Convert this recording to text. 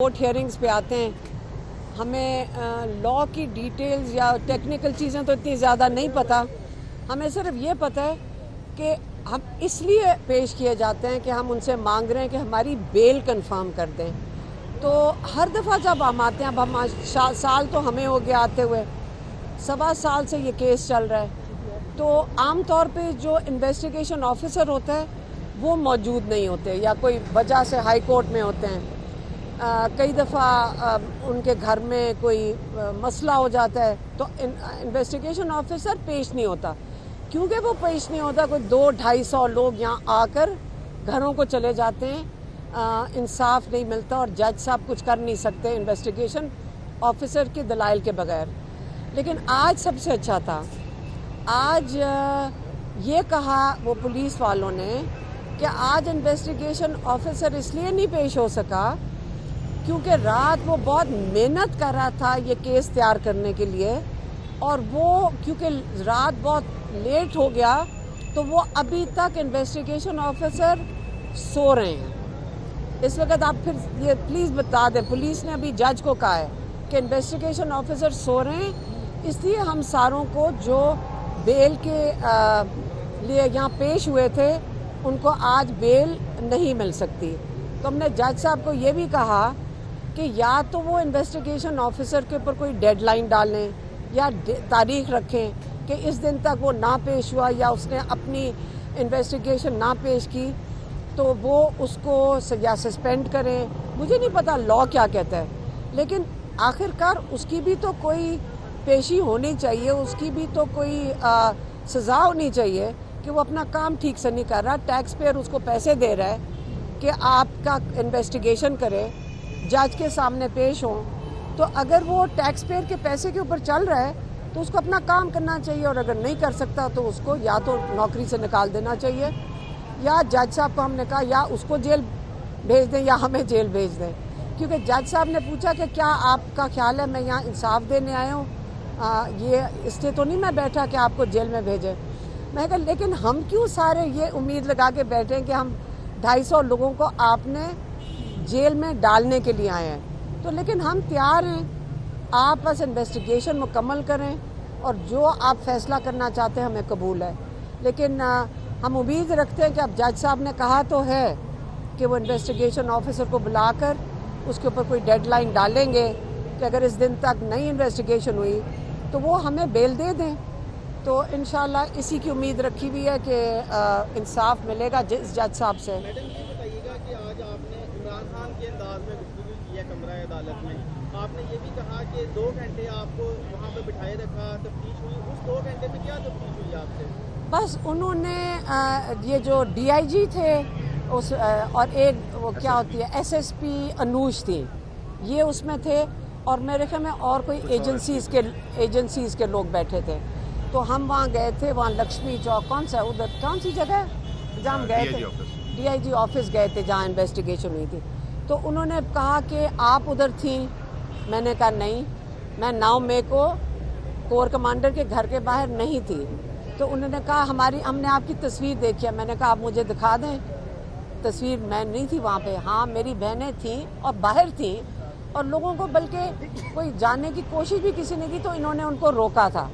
Court hearings पे आते हैं, हमें लॉ की डिटेल्स या टेक्निकल चीज़ें तो इतनी ज़्यादा नहीं पता। हमें सिर्फ ये पता है कि हम इसलिए पेश किए जाते हैं कि हम उनसे मांग रहे हैं कि हमारी बेल कंफर्म कर दें। तो हर दफ़ा जब हम आते हैं, अब हम साल तो हमें हो गया आते हुए, 1.25 साल से ये केस चल रहा है। तो आम तौर पे जो इन्वेस्टिगेशन ऑफिसर होता है वो मौजूद नहीं होते या कोई वजह से हाई कोर्ट में होते हैं। कई दफ़ा उनके घर में कोई मसला हो जाता है तो इन्वेस्टिगेशन ऑफिसर पेश नहीं होता। क्योंकि वो पेश नहीं होता, कोई 200-250 लोग यहाँ आकर घरों को चले जाते हैं, इंसाफ नहीं मिलता और जज साहब कुछ कर नहीं सकते इन्वेस्टिगेशन ऑफिसर के दलाइल के बगैर। लेकिन आज सबसे अच्छा था, आज ये कहा वो पुलिस वालों ने कि आज इन्वेस्टिगेशन ऑफिसर इसलिए नहीं पेश हो सका क्योंकि रात वो बहुत मेहनत कर रहा था ये केस तैयार करने के लिए, और वो क्योंकि रात बहुत लेट हो गया तो वो अभी तक इन्वेस्टिगेशन ऑफिसर सो रहे हैं। इस वक्त आप फिर ये प्लीज़ बता दें, पुलिस ने अभी जज को कहा है कि इन्वेस्टिगेशन ऑफिसर सो रहे हैं, इसलिए हम सारों को जो बेल के लिए यहाँ पेश हुए थे उनको आज बेल नहीं मिल सकती। तो हमने जज साहब को ये भी कहा कि या तो वो इन्वेस्टिगेशन ऑफिसर के ऊपर कोई डेडलाइन डालें या तारीख रखें कि इस दिन तक वो ना पेश हुआ या उसने अपनी इन्वेस्टिगेशन ना पेश की तो वो उसको या सस्पेंड करें। मुझे नहीं पता लॉ क्या कहता है, लेकिन आखिरकार उसकी भी तो कोई पेशी होनी चाहिए, उसकी भी तो कोई सज़ा होनी चाहिए कि वो अपना काम ठीक से नहीं कर रहा। टैक्स पेयर उसको पैसे दे रहा है कि आपका इन्वेस्टिगेशन करे, जज के सामने पेश हो। तो अगर वो टैक्स पेयर के पैसे के ऊपर चल रहा है तो उसको अपना काम करना चाहिए, और अगर नहीं कर सकता तो उसको या तो नौकरी से निकाल देना चाहिए, या जज साहब को हमने कहा या उसको जेल भेज दें या हमें जेल भेज दें। क्योंकि जज साहब ने पूछा कि क्या आपका ख्याल है मैं यहाँ इंसाफ देने आया हूँ, ये इसलिए तो नहीं मैं बैठा कि आपको जेल में भेजें। मैं कहा लेकिन हम क्यों सारे ये उम्मीद लगा के बैठे हैं कि हम 250 लोगों को आपने जेल में डालने के लिए आए हैं। तो लेकिन हम तैयार हैं, आप बस इन्वेस्टिगेशन मुकम्मल करें और जो आप फैसला करना चाहते हैं हमें कबूल है। लेकिन हम उम्मीद रखते हैं कि अब जज साहब ने कहा तो है कि वो इन्वेस्टिगेशन ऑफिसर को बुलाकर उसके ऊपर कोई डेडलाइन डालेंगे कि अगर इस दिन तक नई इन्वेस्टिगेशन हुई तो वो हमें बेल दे दें। तो इंशाल्लाह इसी की उम्मीद रखी हुई है कि इंसाफ मिलेगा जज साहब से। मैडम ये बताइएगा कि आज आपने इमरान खान के अंदाज में गुफ्तगू की है कमरा अदालत में, आपने ये भी कहा कि 2 घंटे आपको वहाँ पे बिठाए रखा, तफ्तीश हुई, उस 2 घंटे में क्या तफ्तीश हुई आपसे? बस उन्होंने ये जो DIG थे उस और एक वो क्या होती है SSP अनूज थी, ये उसमें थे, और मेरे ख्याल में और कोई एजेंसीज के लोग बैठे थे। तो हम वहाँ गए थे, वहाँ लक्ष्मी चौक कौन सी जगह जहाँ हम गए थे, DIG ऑफिस गए थे जहाँ इन्वेस्टिगेशन हुई थी। तो उन्होंने कहा कि आप उधर थी, मैंने कहा नहीं, मैं 9 मई को कोर कमांडर के घर के बाहर नहीं थी। तो उन्होंने कहा हमने आपकी तस्वीर देखी है। मैंने कहा आप मुझे दिखा दें तस्वीर, मैं नहीं थी वहाँ पे। हाँ, मेरी बहनें थीं और बाहर थीं, और लोगों को बल्कि कोई जानने की कोशिश भी किसी ने की तो इन्होंने उनको रोका था।